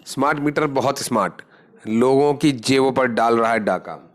Smart meter बहुत smart, लोगों की जेबों पर डाल रहा है डाका।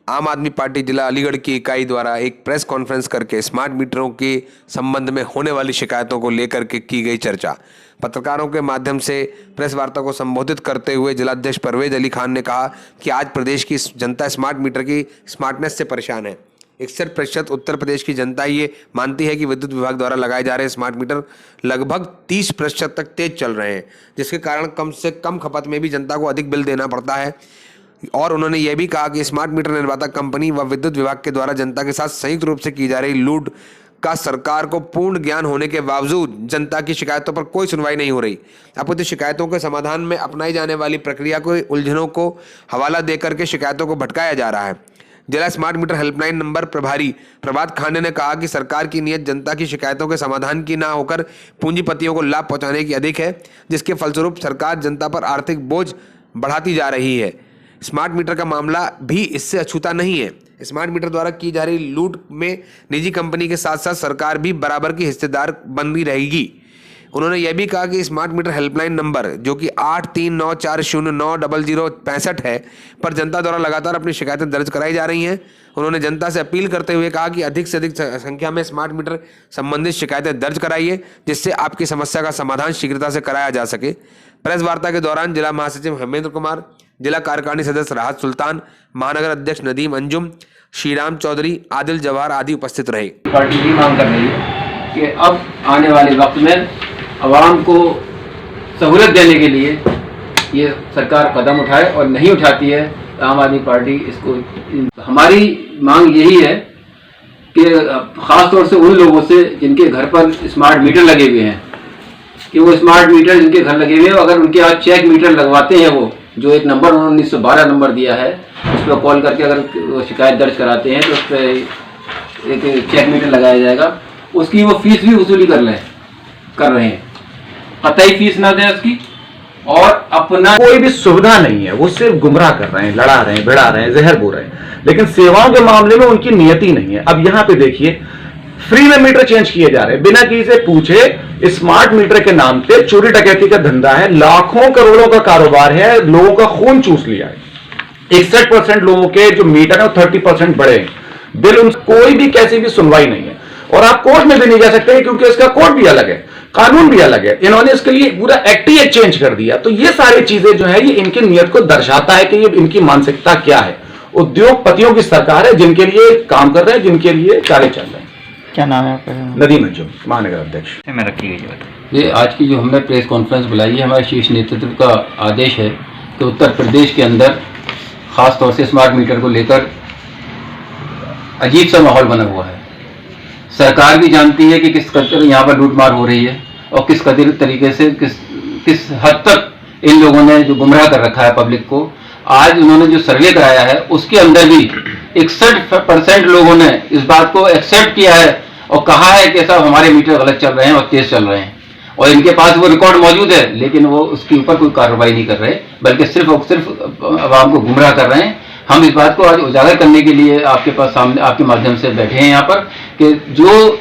आम आदमी पार्टी जिला अलीगढ़ की इकाई द्वारा एक प्रेस कॉन्फ्रेंस करके स्मार्ट मीटरों के संबंध में होने वाली शिकायतों को लेकर के की गई चर्चा। पत्रकारों के माध्यम से प्रेस वार्ता को संबोधित करते हुए जिलाध्यक्ष परवेज अली खान ने कहा कि आज प्रदेश की जनता स्मार्ट मीटर की स्मार्टनेस से परेशान है। 61% उत्तर प्रदेश की जनता ये मानती है कि विद्युत विभाग द्वारा लगाए जा रहे स्मार्ट मीटर लगभग 30% तक तेज चल रहे हैं, जिसके कारण कम से कम खपत में भी जनता को अधिक बिल देना पड़ता है। और उन्होंने यह भी कहा कि स्मार्ट मीटर निर्माता कंपनी व विद्युत विभाग के द्वारा जनता के साथ संयुक्त रूप से की जा रही लूट का सरकार को पूर्ण ज्ञान होने के बावजूद जनता की शिकायतों पर कोई सुनवाई नहीं हो रही। अपितु शिकायतों के समाधान में अपनाई जाने वाली प्रक्रिया को उलझनों को हवाला देकर के शिकायतों को भटकाया जा रहा है। जिला स्मार्ट मीटर हेल्पलाइन नंबर प्रभारी प्रभात खांडे ने कहा कि सरकार की नीयत जनता की शिकायतों के समाधान की ना होकर पूंजीपतियों को लाभ पहुंचाने की अधिक है, जिसके फलस्वरूप सरकार जनता पर आर्थिक बोझ बढ़ाती जा रही है। स्मार्ट मीटर का मामला भी इससे अछूता नहीं है। स्मार्ट मीटर द्वारा की जा रही लूट में निजी कंपनी के साथ साथ सरकार भी बराबर की हिस्सेदार बनी रहेगी। उन्होंने यह भी कहा कि स्मार्ट मीटर हेल्पलाइन नंबर जो कि 8394090065 है पर जनता द्वारा लगातार अपनी शिकायतें दर्ज कराई जा रही हैं। उन्होंने जनता से अपील करते हुए कहा कि अधिक से अधिक संख्या में स्मार्ट मीटर संबंधित शिकायतें दर्ज कराइए, जिससे आपकी समस्या का समाधान शीघ्रता से कराया जा सके। प्रेस वार्ता के दौरान जिला महासचिव हेमेंद्र कुमार, जिला कार्यकारिणी सदस्य राहत सुल्तान, महानगर अध्यक्ष नदीम अंजुम, श्रीराम चौधरी, आदिल जवाहर आदि उपस्थित रहे। पार्टी भी मांग कर रही है कि अब आने वाले वक्त में आवाम को सहूलत देने के लिए ये सरकार कदम उठाए, और नहीं उठाती है आम आदमी पार्टी इसको। हमारी मांग यही है कि ख़ास तौर से उन लोगों से जिनके घर पर स्मार्ट मीटर लगे हुए हैं कि वो स्मार्ट मीटर जिनके घर लगे हुए हैं, अगर उनके आज चेक मीटर लगवाते हैं, वो जो एक नंबर उन्होंने 1912 नंबर दिया है उस पर कॉल करके अगर वो शिकायत दर्ज कराते हैं तो उस पर एक चेक मीटर लगाया जाएगा। उसकी वो फीस भी वसूली कर रहे हैं, कतई फीस ना दें उसकी, और अपना कोई भी सुविधा नहीं है। वो सिर्फ गुमराह कर रहे हैं, लड़ा रहे हैं, भिड़ा रहे हैं, जहर बो रहे हैं, लेकिन सेवाओं के मामले में उनकी नियति नहीं है। अब यहां पे देखिए, फ्री में मीटर चेंज किए जा रहे हैं बिना किसी से पूछे। स्मार्ट मीटर के नाम पे चोरी डकैती का धंधा है, लाखों करोड़ों का कारोबार है, लोगों का खून चूस लिया है। 61% लोगों के जो मीटर है 30% बड़े बिल, उन कोई भी कैसी भी सुनवाई नहीं है। और आप कोर्ट में भी नहीं जा सकते क्योंकि इसका कोर्ट भी अलग है, कानून भी अलग है। इन्होंने इसके लिए पूरा एक्ट ही चेंज कर दिया। तो ये सारी चीजें जो है ये इनकी नियत को दर्शाता है कि ये इनकी मानसिकता क्या है। उद्योगपतियों की सरकार है जिनके लिए काम कर रहे हैं, जिनके लिए कार्य चल रहे हैं। क्या नाम है आपका? नदीम अंजुम, महानगर अध्यक्ष। मैं रखी गई बात। ये आज की जो हमने प्रेस कॉन्फ्रेंस बुलाई है, हमारे शीर्ष नेतृत्व का आदेश है कि उत्तर प्रदेश के अंदर खास तौर से स्मार्ट मीटर को लेकर अजीब सा माहौल बना हुआ है। सरकार भी जानती है कि किस कदर यहाँ पर लूटमार हो रही है और किस कदर तरीके से किस हद तक इन लोगों ने जो गुमराह कर रखा है पब्लिक को। आज उन्होंने जो सर्वे कराया है उसके अंदर भी 61% लोगों ने इस बात को एक्सेप्ट किया है और कहा है कि साहब हमारे मीटर गलत चल रहे हैं और तेज चल रहे हैं, और इनके पास वो रिकॉर्ड मौजूद है, लेकिन वो उसके ऊपर कोई कार्रवाई नहीं कर रहे, बल्कि सिर्फ और सिर्फ आवाम को गुमराह कर रहे हैं। हम इस बात को आज उजागर करने के लिए आपके पास सामने आपके माध्यम से बैठे हैं यहाँ पर कि जो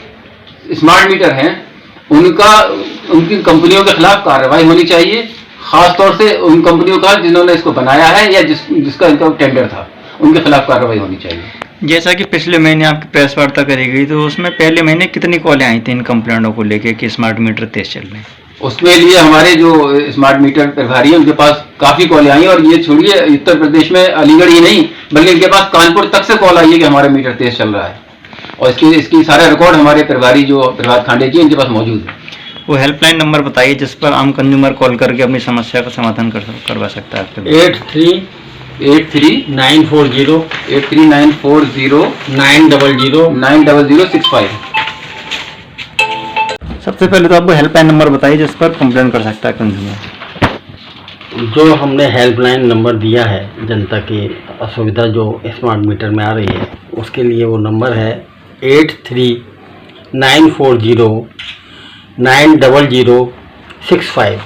स्मार्ट मीटर हैं उनकी कंपनियों के खिलाफ कार्रवाई होनी चाहिए, खासतौर से उन कंपनियों का जिन्होंने इसको बनाया है या जिसका इनका टेंडर था, उनके खिलाफ कार्रवाई होनी चाहिए। जैसा कि पिछले महीने आपकी प्रेस वार्ता करी गई तो उसमें पहले महीने कितनी कॉलें आई थी इन कंप्लेंटों को लेके कि स्मार्ट मीटर तेज चल रहे हैं? उसके लिए हमारे जो स्मार्ट मीटर प्रभारी हैं उनके पास काफ़ी कॉलें आई, और ये छोड़िए उत्तर प्रदेश में अलीगढ़ ही नहीं बल्कि इनके पास कानपुर तक से कॉल आई है कि हमारा मीटर तेज चल रहा है, और इसकी सारा रिकॉर्ड हमारे प्रभारी जो प्रभात खांडे जी इनके पास मौजूद है। वो हेल्पलाइन नंबर बताइए जिस पर आम कंज्यूमर कॉल करके अपनी समस्या का समाधान करवा सकता है आपके? 8394090065। सबसे पहले तो आपको हेल्पलाइन नंबर बताइए जिस पर कंप्लेंट कर सकता है कंज्यूमर। जो हमने हेल्पलाइन नंबर दिया है जनता की असुविधा जो स्मार्ट मीटर में आ रही है उसके लिए, वो नंबर है 8394090065।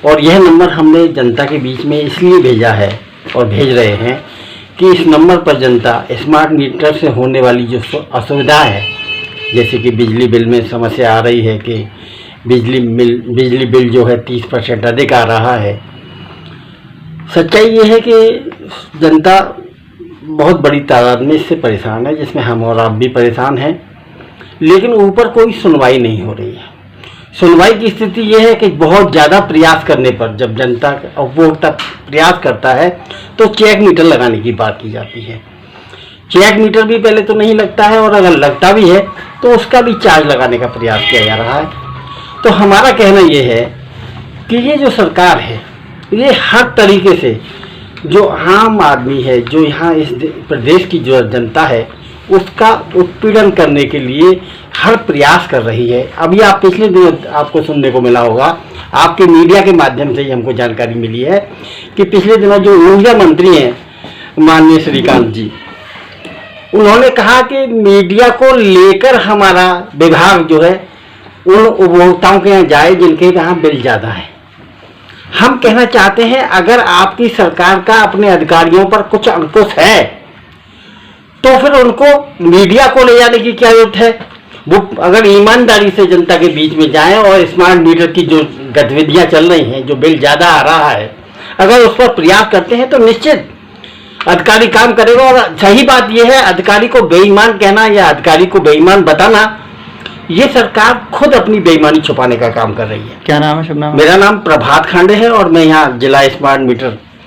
और यह नंबर हमने जनता के बीच में इसलिए भेजा है और भेज रहे हैं कि इस नंबर पर जनता स्मार्ट मीटर से होने वाली जो असुविधा है, जैसे कि बिजली बिल में समस्या आ रही है कि बिजली बिल जो है 30% अधिक आ रहा है, सच्चाई ये है कि जनता बहुत बड़ी तादाद में इससे परेशान है, जिसमें हम और आप भी परेशान हैं, लेकिन ऊपर कोई सुनवाई नहीं हो रही है। सुनवाई की स्थिति ये है कि बहुत ज़्यादा प्रयास करने पर, जब जनता उपभोक्ता प्रयास करता है तो चेक मीटर लगाने की बात की जाती है। चेक मीटर भी पहले तो नहीं लगता है, और अगर लगता भी है तो उसका भी चार्ज लगाने का प्रयास किया जा रहा है। तो हमारा कहना ये है कि ये जो सरकार है, ये हर तरीके से जो आम आदमी है, जो यहाँ इस प्रदेश की जो जनता है, उसका उत्पीड़न करने के लिए हर प्रयास कर रही है। अभी आप पिछले दिनों आपको सुनने को मिला होगा, आपके मीडिया के माध्यम से ही हमको जानकारी मिली है कि पिछले दिनों जो ऊर्जा मंत्री हैं माननीय श्रीकांत जी, उन्होंने कहा कि मीडिया को लेकर हमारा विभाग जो है उन उपभोक्ताओं के यहाँ जाए जिनके यहाँ बिल ज़्यादा है। हम कहना चाहते हैं, अगर आपकी सरकार का अपने अधिकारियों पर कुछ अंकुश है तो फिर उनको मीडिया को ले जाने की क्या जरूरत है। वो अगर ईमानदारी से जनता के बीच में जाएं और स्मार्ट मीटर की जो गतिविधियां चल रही हैं, जो बिल ज़्यादा आ रहा है, अगर उस पर प्रयास करते हैं तो निश्चित अधिकारी काम करेगा। और सही बात यह है, अधिकारी को बेईमान कहना या अधिकारी को बेईमान बताना, ये सरकार खुद अपनी बेईमानी छुपाने का काम कर रही है। क्या नाम है शुभ नाम? मेरा नाम प्रभात खांडे है और मैं यहाँ जिला स्मार्ट मीटर